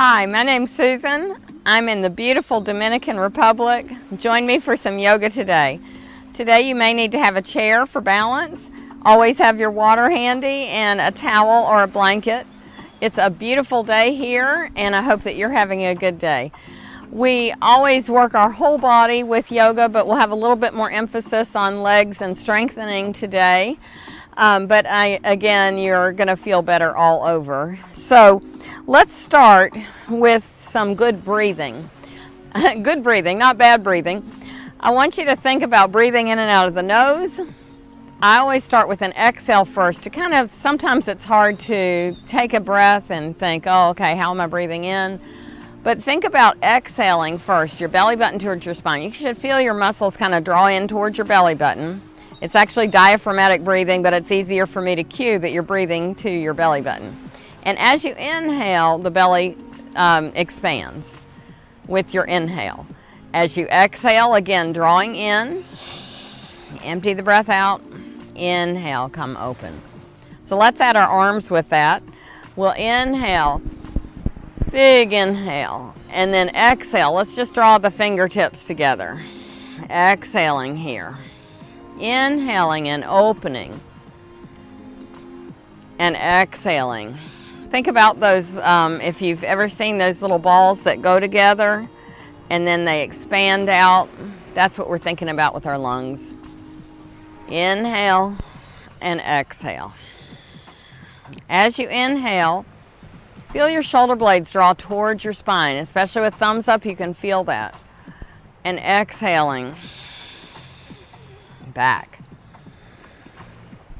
Hi, my name's Susan. I'm in the beautiful Dominican Republic. Join me for some yoga today. Today you may need to have a chair for balance. Always have your water handy and a towel or a blanket. It's a beautiful day here and I hope that you're having a good day. We always work our whole body with yoga, but we'll have a little bit more emphasis on legs and strengthening today. Again, you're going to feel better all over. So let's start with some good breathing. Good breathing, not bad breathing. I want you to think about breathing in and out of the nose. I always start with an exhale first to kind of, sometimes it's hard to take a breath and think, oh, okay, how am I breathing in? But think about exhaling first, your belly button towards your spine. You should feel your muscles kind of draw in towards your belly button. It's actually diaphragmatic breathing, but it's easier for me to cue that you're breathing to your belly button. And as you inhale, the belly expands with your inhale. As you exhale, again, drawing in, empty the breath out, inhale, come open. So let's add our arms with that. We'll inhale, big inhale, and then exhale. Let's just draw the fingertips together. Exhaling here. Inhaling and opening. And exhaling. Think about those, if you've ever seen those little balls that go together and then they expand out. That's what we're thinking about with our lungs. Inhale and exhale. As you inhale, feel your shoulder blades draw towards your spine, especially with thumbs up, you can feel that. And exhaling, back.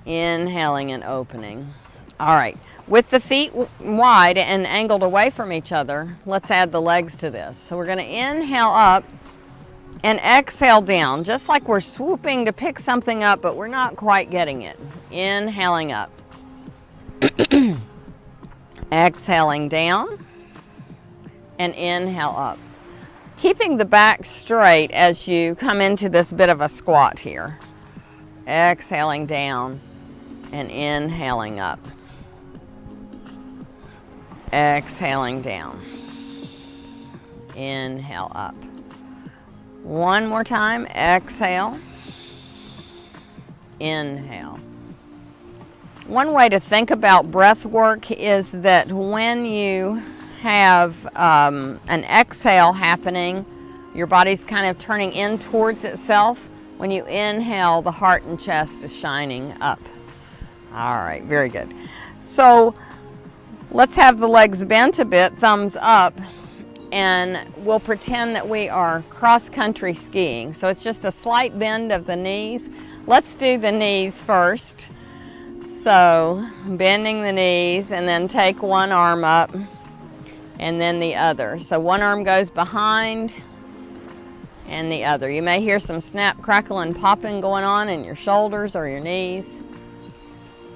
Inhaling and opening. All right, with the feet wide and angled away from each other, let's add the legs to this. So we're gonna inhale up and exhale down, just like we're swooping to pick something up, but we're not quite getting it. Inhaling up. Exhaling down and inhale up. Keeping the back straight as you come into this bit of a squat here. Exhaling down and inhaling up. Exhaling down. Inhale up. One more time, exhale. Inhale. One way to think about breath work is that when you have an exhale happening, your body's kind of turning in towards itself. When you inhale, the heart and chest is shining up. All right, very good. So let's have the legs bent a bit, thumbs up, and we'll pretend that we are cross-country skiing. So it's just a slight bend of the knees. Let's do the knees first. So bending the knees and then take one arm up and then the other. So one arm goes behind and the other. You may hear some snap, crackle, and popping going on in your shoulders or your knees.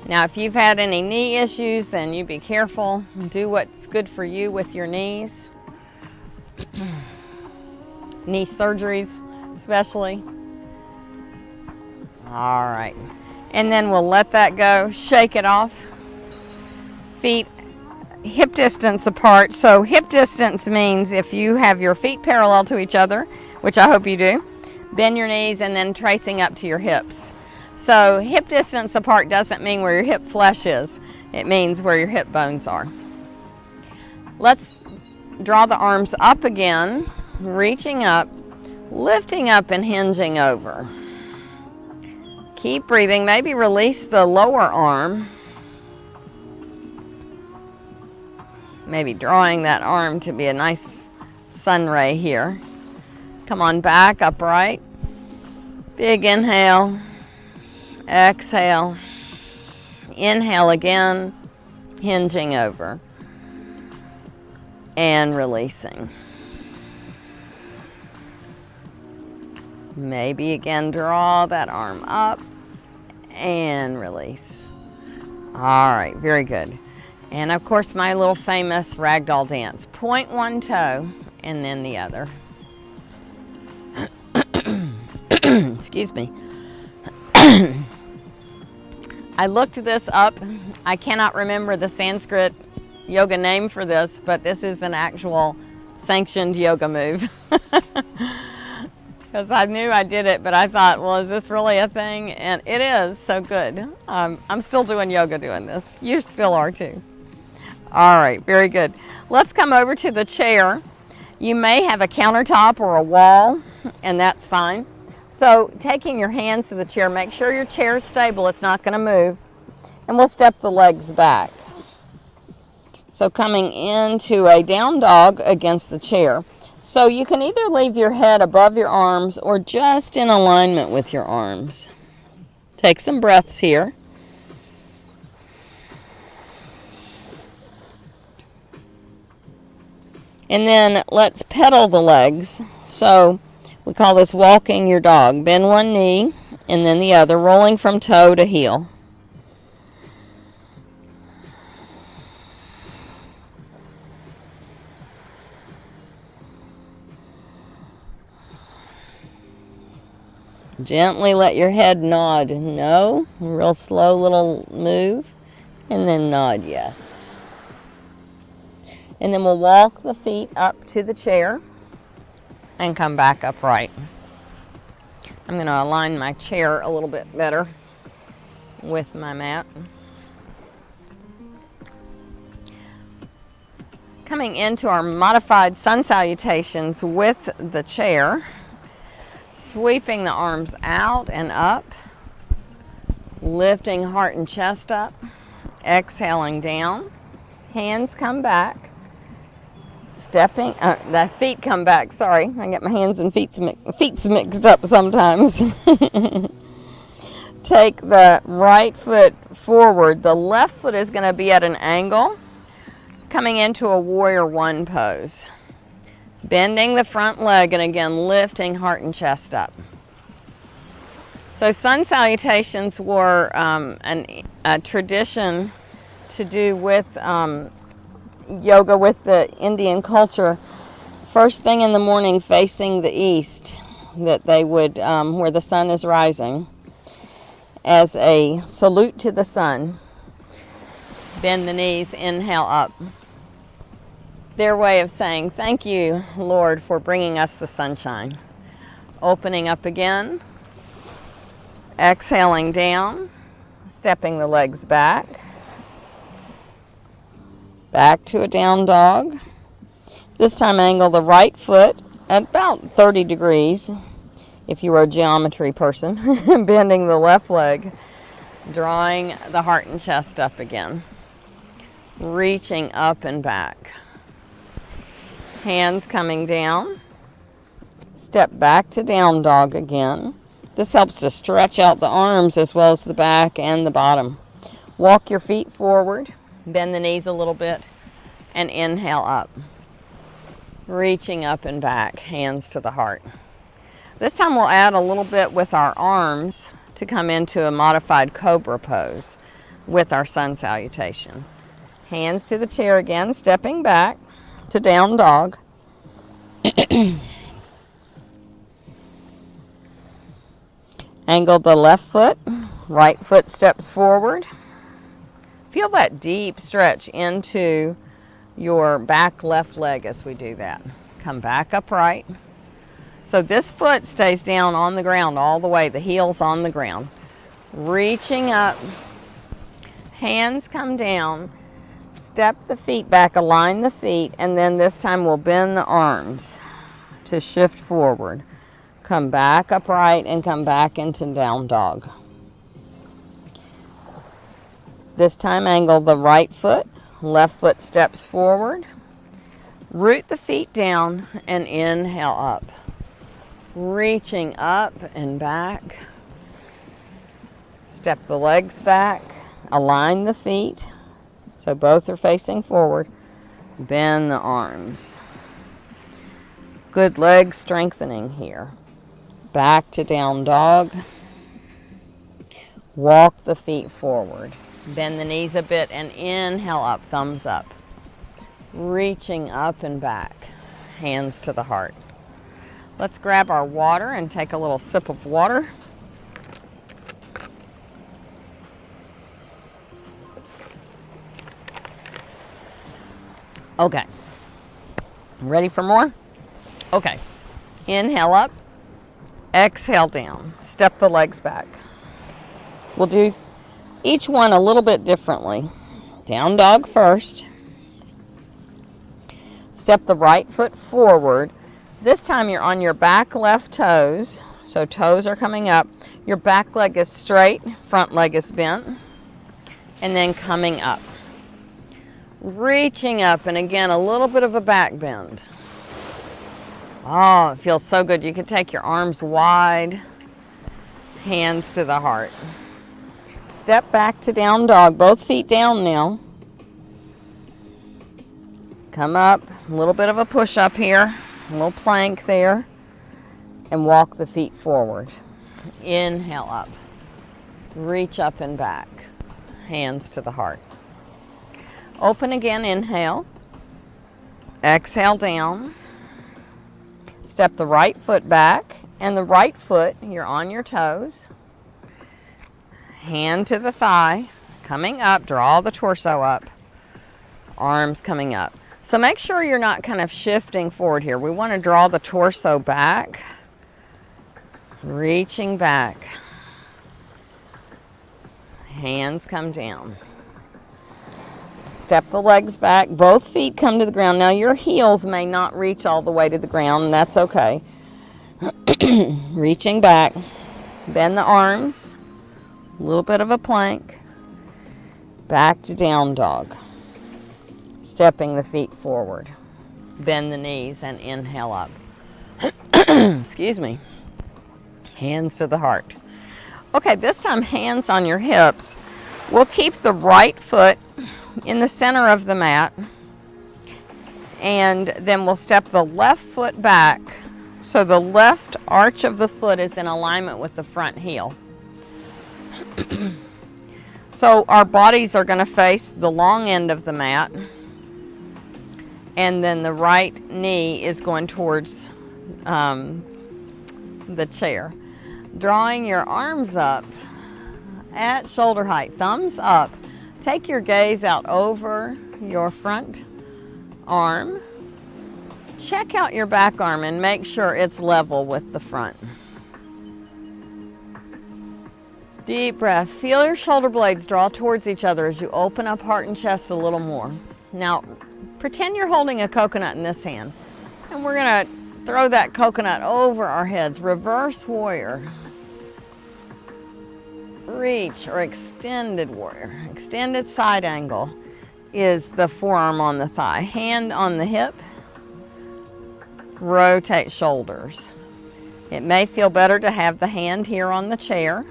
Now if you've had any knee issues, then you be careful and do what's good for you with your knees. Knee surgeries especially. All right. And then we'll let that go, shake it off. Feet hip distance apart. So hip distance means if you have your feet parallel to each other, which I hope you do, bend your knees and then tracing up to your hips. So hip distance apart doesn't mean where your hip flesh is. It means where your hip bones are. Let's draw the arms up again, reaching up, lifting up and hinging over. Keep breathing. Maybe release the lower arm. Maybe drawing that arm to be a nice sun ray here. Come on back, upright. Big inhale. Exhale. Inhale again. Hinging over. And releasing. Maybe again draw that arm up. And release. All right, very good. And of course my little famous ragdoll dance. Point one toe and then the other. Excuse me. I looked this up. I cannot remember the Sanskrit yoga name for this, but this is an actual sanctioned yoga move. Because I knew I did it, but I thought, well, is this really a thing? And it is, so good. I'm still doing yoga doing this. You still are too. All right, very good. Let's come over to the chair. You may have a countertop or a wall, and that's fine. So taking your hands to the chair, make sure your chair is stable. It's not going to move. And we'll step the legs back. So coming into a down dog against the chair. So you can either leave your head above your arms or just in alignment with your arms. Take some breaths here. And then let's pedal the legs. So we call this walking your dog. Bend one knee and then the other, rolling from toe to heel. Gently let your head nod no, real slow little move, and then nod yes. And then we'll walk the feet up to the chair and come back upright. I'm going to align my chair a little bit better with my mat. Coming into our modified sun salutations with the chair. Sweeping the arms out and up, lifting heart and chest up, exhaling down, hands come back, stepping, the feet come back, sorry, I get my hands and feet mixed up sometimes. Take the right foot forward, the left foot is going to be at an angle, coming into a warrior one pose. Bending the front leg and again lifting heart and chest up. So sun salutations were a tradition to do with yoga with the Indian culture. First thing in the morning facing the east, that they would, where the sun is rising, as a salute to the sun. Bend the knees, inhale up. Their way of saying, thank you, Lord, for bringing us the sunshine. Opening up again, exhaling down, stepping the legs back, back to a down dog. This time angle the right foot at about 30 degrees, if you were a geometry person, bending the left leg, drawing the heart and chest up again, reaching up and back. Hands coming down, step back to down dog again. This helps to stretch out the arms as well as the back and the bottom. Walk your feet forward, bend the knees a little bit, and inhale up. Reaching up and back, hands to the heart. This time we'll add a little bit with our arms to come into a modified cobra pose with our sun salutation. Hands to the chair again, stepping back to down dog. Angle the left foot, right foot steps forward. Feel that deep stretch into your back left leg as we do that. Come back upright. So this foot stays down on the ground all the way, the heel's on the ground. Reaching up, hands come down. Step the feet back, align the feet, and then this time we'll bend the arms to shift forward. Come back upright and come back into down dog. This time angle the right foot, left foot steps forward. Root the feet down and inhale up. Reaching up and back. Step the legs back, align the feet. So both are facing forward. Bend the arms. Good leg strengthening here. Back to down dog. Walk the feet forward. Bend the knees a bit and inhale up, thumbs up. Reaching up and back. Hands to the heart. Let's grab our water and take a little sip of water. Okay. Ready for more? Okay. Inhale up. Exhale down. Step the legs back. We'll do each one a little bit differently. Down dog first. Step the right foot forward. This time you're on your back left toes. So toes are coming up. Your back leg is straight, front leg is bent. And then coming up. Reaching up, and again, a little bit of a back bend. Oh, it feels so good. You can take your arms wide, hands to the heart. Step back to down dog, both feet down now. Come up, a little bit of a push up here, a little plank there, and walk the feet forward. Inhale up, reach up and back, hands to the heart. Open again, inhale, exhale down. Step the right foot back, and the right foot, you're on your toes. Hand to the thigh, coming up, draw the torso up, arms coming up. So make sure you're not kind of shifting forward here. We want to draw the torso back, reaching back. Hands come down. Step the legs back, both feet come to the ground. Now your heels may not reach all the way to the ground, and that's okay. Reaching back, bend the arms, a little bit of a plank, back to down dog. Stepping the feet forward, bend the knees and inhale up. Excuse me. Hands to the heart. Okay, this time hands on your hips. We'll keep the right foot in the center of the mat, and then we'll step the left foot back so the left arch of the foot is in alignment with the front heel. So our bodies are going to face the long end of the mat, and then the right knee is going towards the chair. Drawing your arms up at shoulder height, thumbs up. Take your gaze out over your front arm. Check out your back arm and make sure it's level with the front. Deep breath. Feel your shoulder blades draw towards each other as you open up heart and chest a little more. Now, pretend you're holding a coconut in this hand, and we're going to throw that coconut over our heads. Reverse warrior. Reach or extended warrior. Extended side angle is the forearm on the thigh. Hand on the hip. Rotate shoulders. It may feel better to have the hand here on the chair.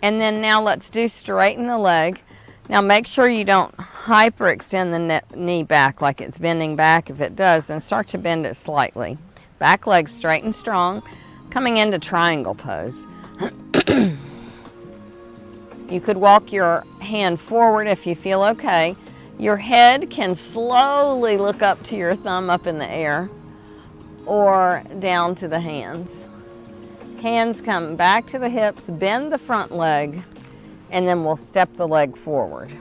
And then now let's do straighten the leg. Now make sure you don't hyperextend the knee back like it's bending back. If it does, then start to bend it slightly. Back leg straight and strong. Coming into triangle pose. You could walk your hand forward if you feel okay. Your head can slowly look up to your thumb up in the air or down to the hands. Hands come back to the hips, bend the front leg, and then we'll step the leg forward.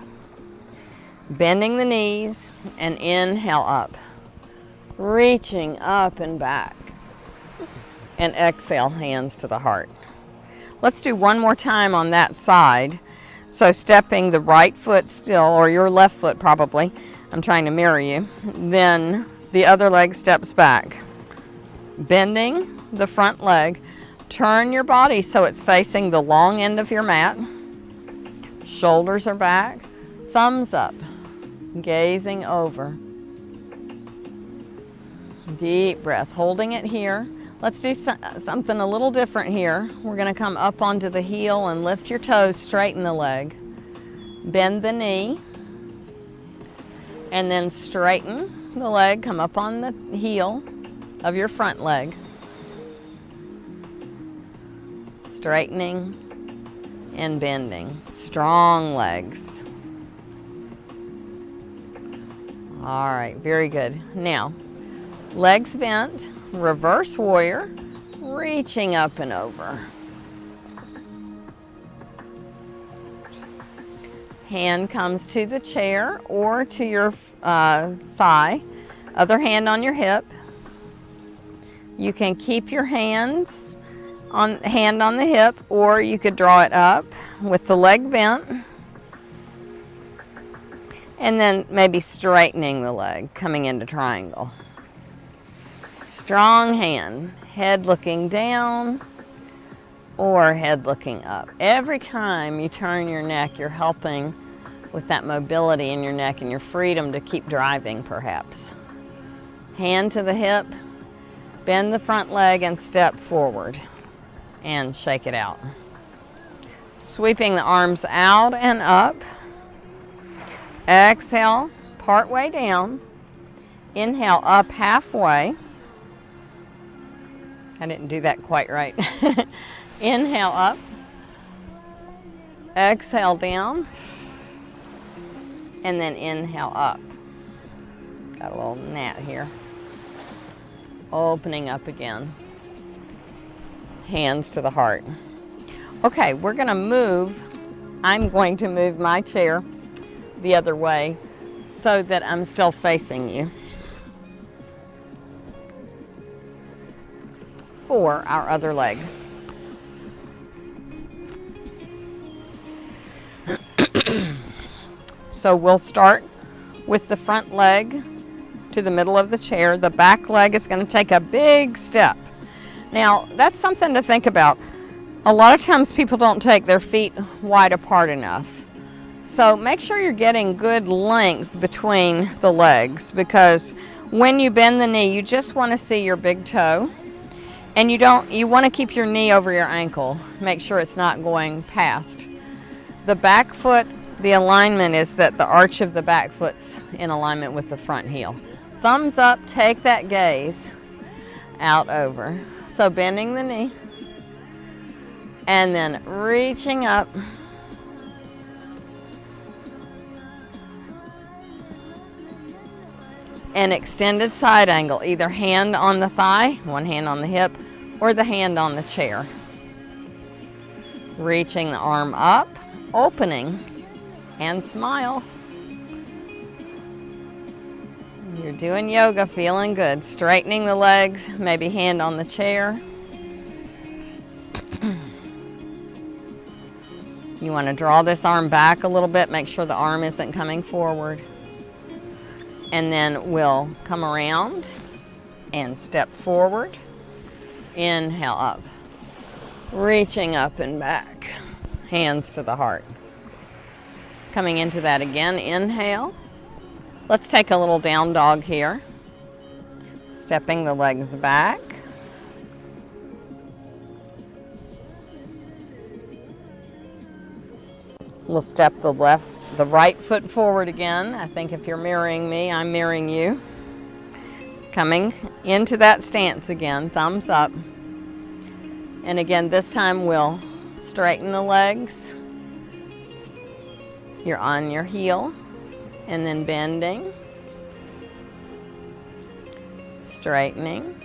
Bending the knees and inhale up. Reaching up and back. And exhale, hands to the heart. Let's do one more time on that side. So stepping the right foot still, or your left foot probably. I'm trying to mirror you. Then the other leg steps back. Bending the front leg. Turn your body so it's facing the long end of your mat. Shoulders are back. Thumbs up. Gazing over. Deep breath. Holding it here. Let's do something a little different here. We're going to come up onto the heel and lift your toes, straighten the leg. Bend the knee. And then straighten the leg, come up on the heel of your front leg. Straightening and bending. Strong legs. All right, very good. Now, legs bent. Reverse warrior, reaching up and over. Hand comes to the chair or to your thigh, other hand on your hip. You can keep your hand on the hip, or you could draw it up with the leg bent. And then maybe straightening the leg, coming into triangle. Strong hand, head looking down or head looking up. Every time you turn your neck, you're helping with that mobility in your neck and your freedom to keep driving, perhaps. Hand to the hip, bend the front leg and step forward and shake it out. Sweeping the arms out and up. Exhale, part way down. Inhale, up halfway. I didn't do that quite right. Inhale, up. Exhale, down. And then inhale, up. Got a little gnat here. Opening up again. Hands to the heart. Okay, we're going to move. I'm going to move my chair the other way so that I'm still facing you. For our other leg. So we'll start with the front leg to the middle of the chair. The back leg is going to take a big step. Now, that's something to think about. A lot of times people don't take their feet wide apart enough. So make sure you're getting good length between the legs, because when you bend the knee, you just want to see your big toe. And you want to keep your knee over your ankle. Make sure it's not going past. The back foot, the alignment is that the arch of the back foot's in alignment with the front heel. Thumbs up, take that gaze out over. So bending the knee and then reaching up. An extended side angle, either hand on the thigh, one hand on the hip, or the hand on the chair. Reaching the arm up, opening, and smile. You're doing yoga, feeling good. Straightening the legs, maybe hand on the chair. You want to draw this arm back a little bit, make sure the arm isn't coming forward. And then we'll come around and step forward. Inhale up. Reaching up and back. Hands to the heart. Coming into that again, inhale. Let's take a little down dog here. Stepping the legs back. We'll step the right foot forward again. I think if you're mirroring me, I'm mirroring you. Coming into that stance again, thumbs up. And again, this time we'll straighten the legs. You're on your heel and then bending, straightening,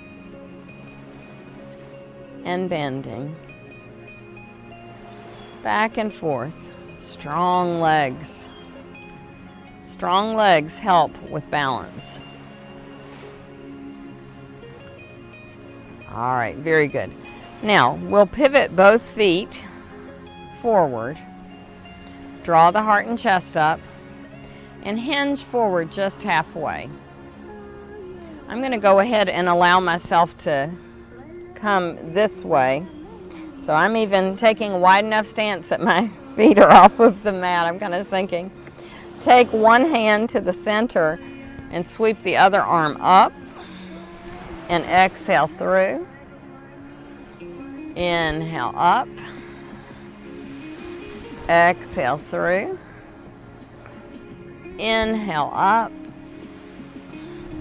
and bending. Back and forth. Strong legs. Strong legs help with balance. All right, very good. Now, we'll pivot both feet forward. Draw the heart and chest up and hinge forward just halfway. I'm going to go ahead and allow myself to come this way. So I'm even taking a wide enough stance that my feet are off of the mat. I'm kind of thinking. Take one hand to the center and sweep the other arm up and exhale through. Inhale up. Exhale through. Inhale up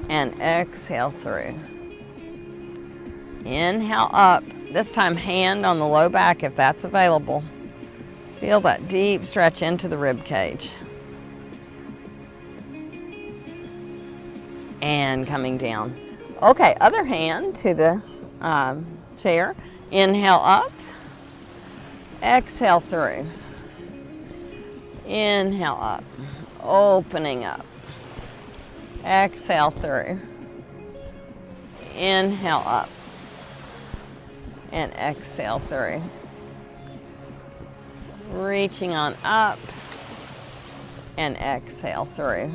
and exhale through. Inhale up. This time hand on the low back if that's available. Feel that deep stretch into the rib cage. And coming down. Okay, other hand to the chair. Inhale up. Exhale through. Inhale up. Opening up. Exhale through. Inhale up. And exhale through. Reaching on up. And exhale through.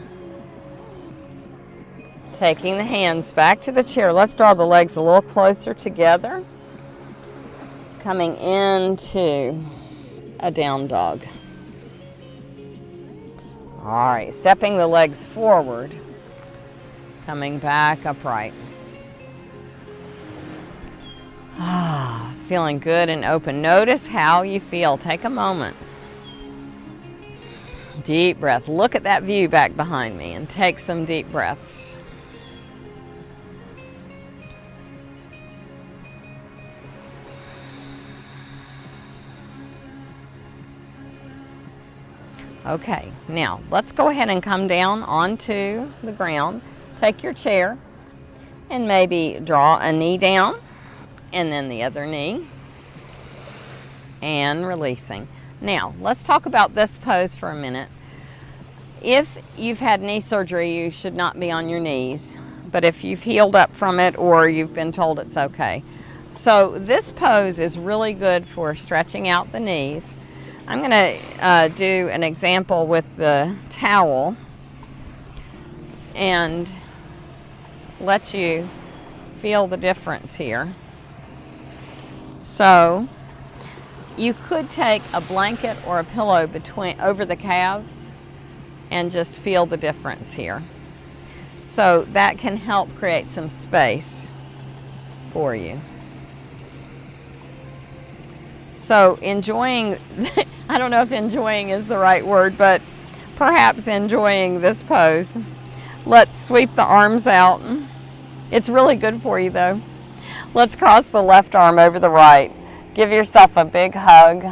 Taking the hands back to the chair. Let's draw the legs a little closer together. Coming into a down dog. All right, stepping the legs forward. Coming back upright. Feeling good and open. Notice how you feel. Take a moment. Deep breath. Look at that view back behind me and take some deep breaths. Okay, now let's go ahead and come down onto the ground. Take your chair and maybe draw a knee down and then the other knee and releasing. Now, let's talk about this pose for a minute. If you've had knee surgery, you should not be on your knees, but if you've healed up from it or you've been told it's okay. So this pose is really good for stretching out the knees. I'm going to do an example with the towel and let you feel the difference here. So you could take a blanket or a pillow over the calves and just feel the difference here. So that can help create some space for you. So enjoying, I don't know if enjoying is the right word, but perhaps enjoying this pose. Let's sweep the arms out. It's really good for you though. Let's cross the left arm over the right. Give yourself a big hug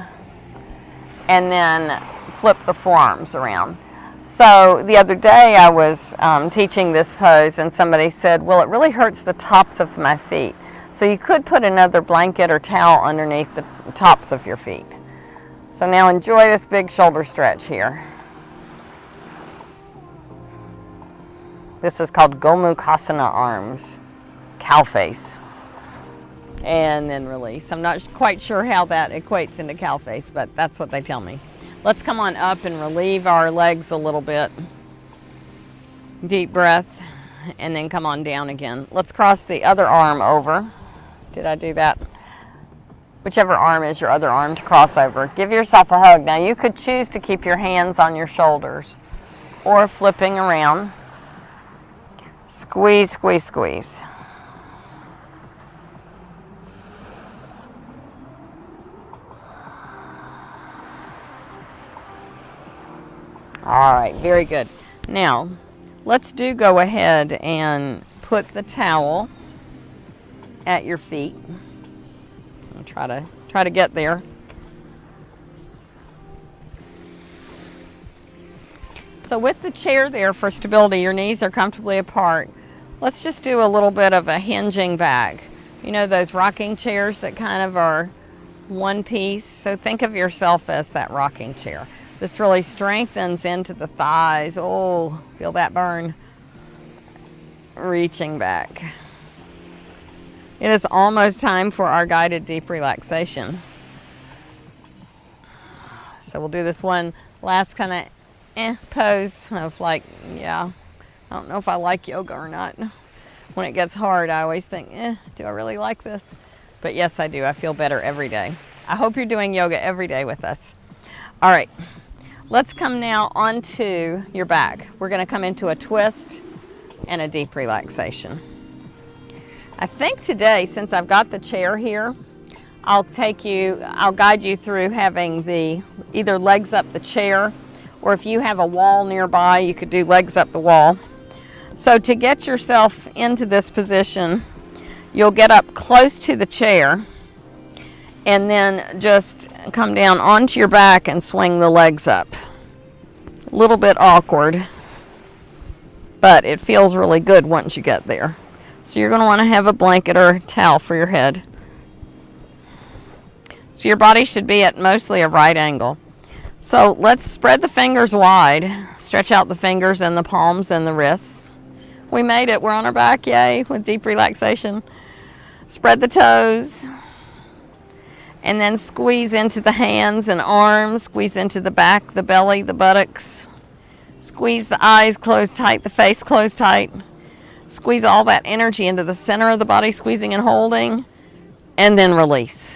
and then flip the forearms around. So the other day I was teaching this pose and somebody said, well, it really hurts the tops of my feet. So you could put another blanket or towel underneath the tops of your feet. So now enjoy this big shoulder stretch here. This is called Gomukhasana arms, cow face. And then release. I'm not quite sure how that equates into cow face, but that's what they tell me. Let's come on up and relieve our legs a little bit. Deep breath, and then come on down again. Let's cross the other arm over. Did I do that? Whichever arm is your other arm to cross over. Give yourself a hug. Now you could choose to keep your hands on your shoulders or flipping around. Squeeze, squeeze, squeeze. All right, very good. Now, let's go ahead and put the towel at your feet. I'll try to get there. So with the chair there for stability, your knees are comfortably apart. Let's just do a little bit of a hinging back. You know those rocking chairs that kind of are one piece? So think of yourself as that rocking chair. This really strengthens into the thighs. Oh, feel that burn. Reaching back. It is almost time for our guided deep relaxation. So we'll do this one last kind of pose of like, yeah, I don't know if I like yoga or not. When it gets hard, I always think, do I really like this? But yes, I do. I feel better every day. I hope you're doing yoga every day with us. All right. Let's come now onto your back. We're going to come into a twist and a deep relaxation. I think today, since I've got the chair here, I'll guide you through having the either legs up the chair, or if you have a wall nearby, you could do legs up the wall. So to get yourself into this position, you'll get up close to the chair and then just come down onto your back and swing the legs up. A little bit awkward, but it feels really good once you get there. So you're going to want to have a blanket or a towel for your head. So your body should be at mostly a right angle. So let's spread the fingers wide. Stretch out the fingers and the palms and the wrists. We made it. We're on our back, yay, with deep relaxation. Spread the toes. And then squeeze into the hands and arms. Squeeze into the back, the belly, the buttocks. Squeeze the eyes closed tight, the face closed tight. Squeeze all that energy into the center of the body, squeezing and holding. And then release.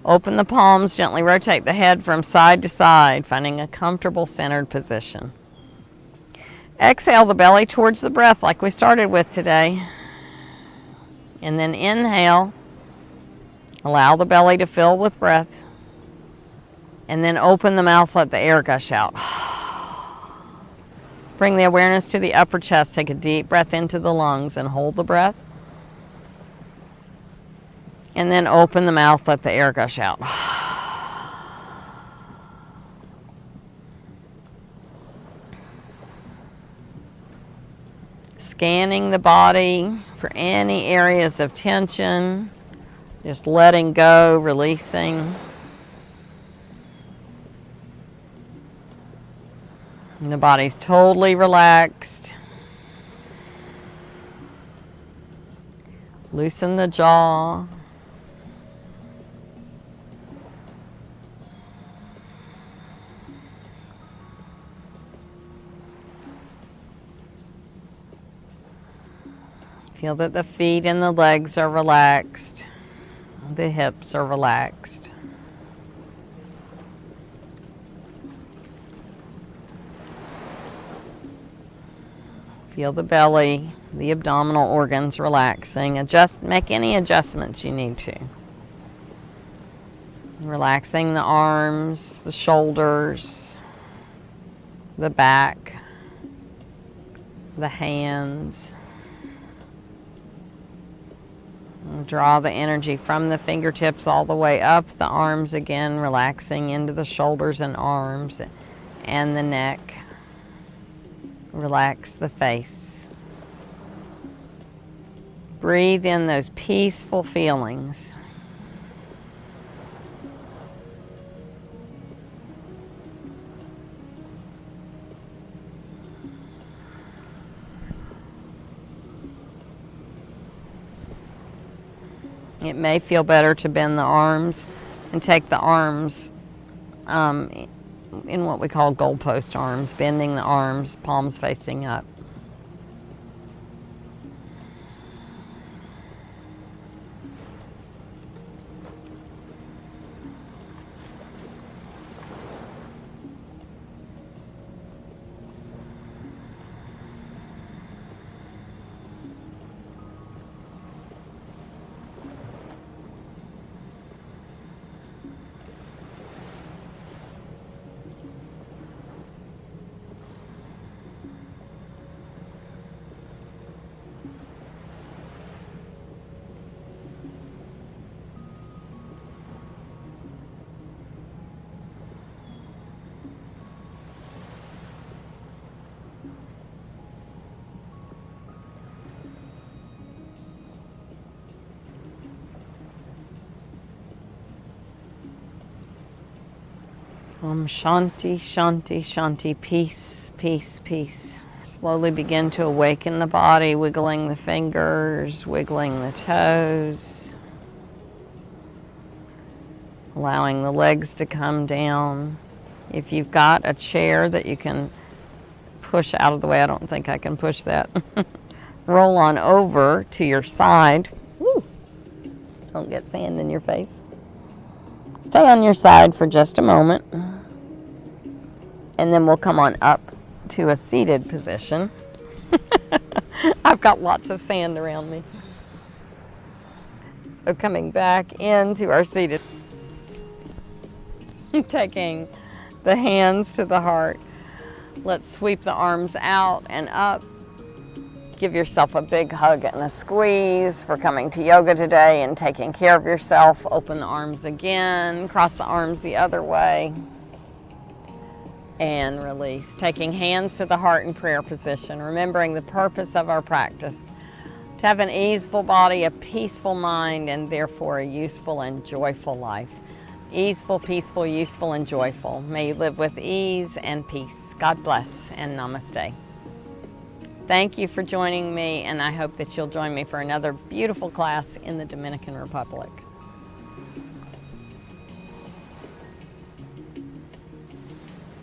Open the palms, gently rotate the head from side to side, finding a comfortable centered position. Exhale the belly towards the breath like we started with today. And then inhale. Allow the belly to fill with breath. And then open the mouth, let the air gush out. Bring the awareness to the upper chest. Take a deep breath into the lungs and hold the breath. And then open the mouth, let the air gush out. Scanning the body for any areas of tension. Just letting go, releasing. And the body's totally relaxed. Loosen the jaw. Feel that the feet and the legs are relaxed. The hips are relaxed. Feel the belly, the abdominal organs relaxing. Make any adjustments you need to. Relaxing the arms, the shoulders, the back, the hands. Draw the energy from the fingertips all the way up the arms again, relaxing into the shoulders and arms and the neck. Relax the face. Breathe in those peaceful feelings. It may feel better to bend the arms and take the arms in what we call goalpost arms, bending the arms, palms facing up. Shanti, shanti, shanti, peace, peace, peace. Slowly begin to awaken the body, wiggling the fingers, wiggling the toes. Allowing the legs to come down. If you've got a chair that you can push out of the way, I don't think I can push that. Roll on over to your side. Woo. Don't get sand in your face. Stay on your side for just a moment. And then we'll come on up to a seated position. I've got lots of sand around me. So coming back into our seated. Taking the hands to the heart. Let's sweep the arms out and up. Give yourself a big hug and a squeeze for coming to yoga today and taking care of yourself. Open the arms again. Cross the arms the other way. And release. Taking hands to the heart in prayer position. Remembering the purpose of our practice. To have an easeful body, a peaceful mind, and therefore a useful and joyful life. Easeful, peaceful, useful, and joyful. May you live with ease and peace. God bless and namaste. Thank you for joining me, and I hope that you'll join me for another beautiful class in the Dominican Republic.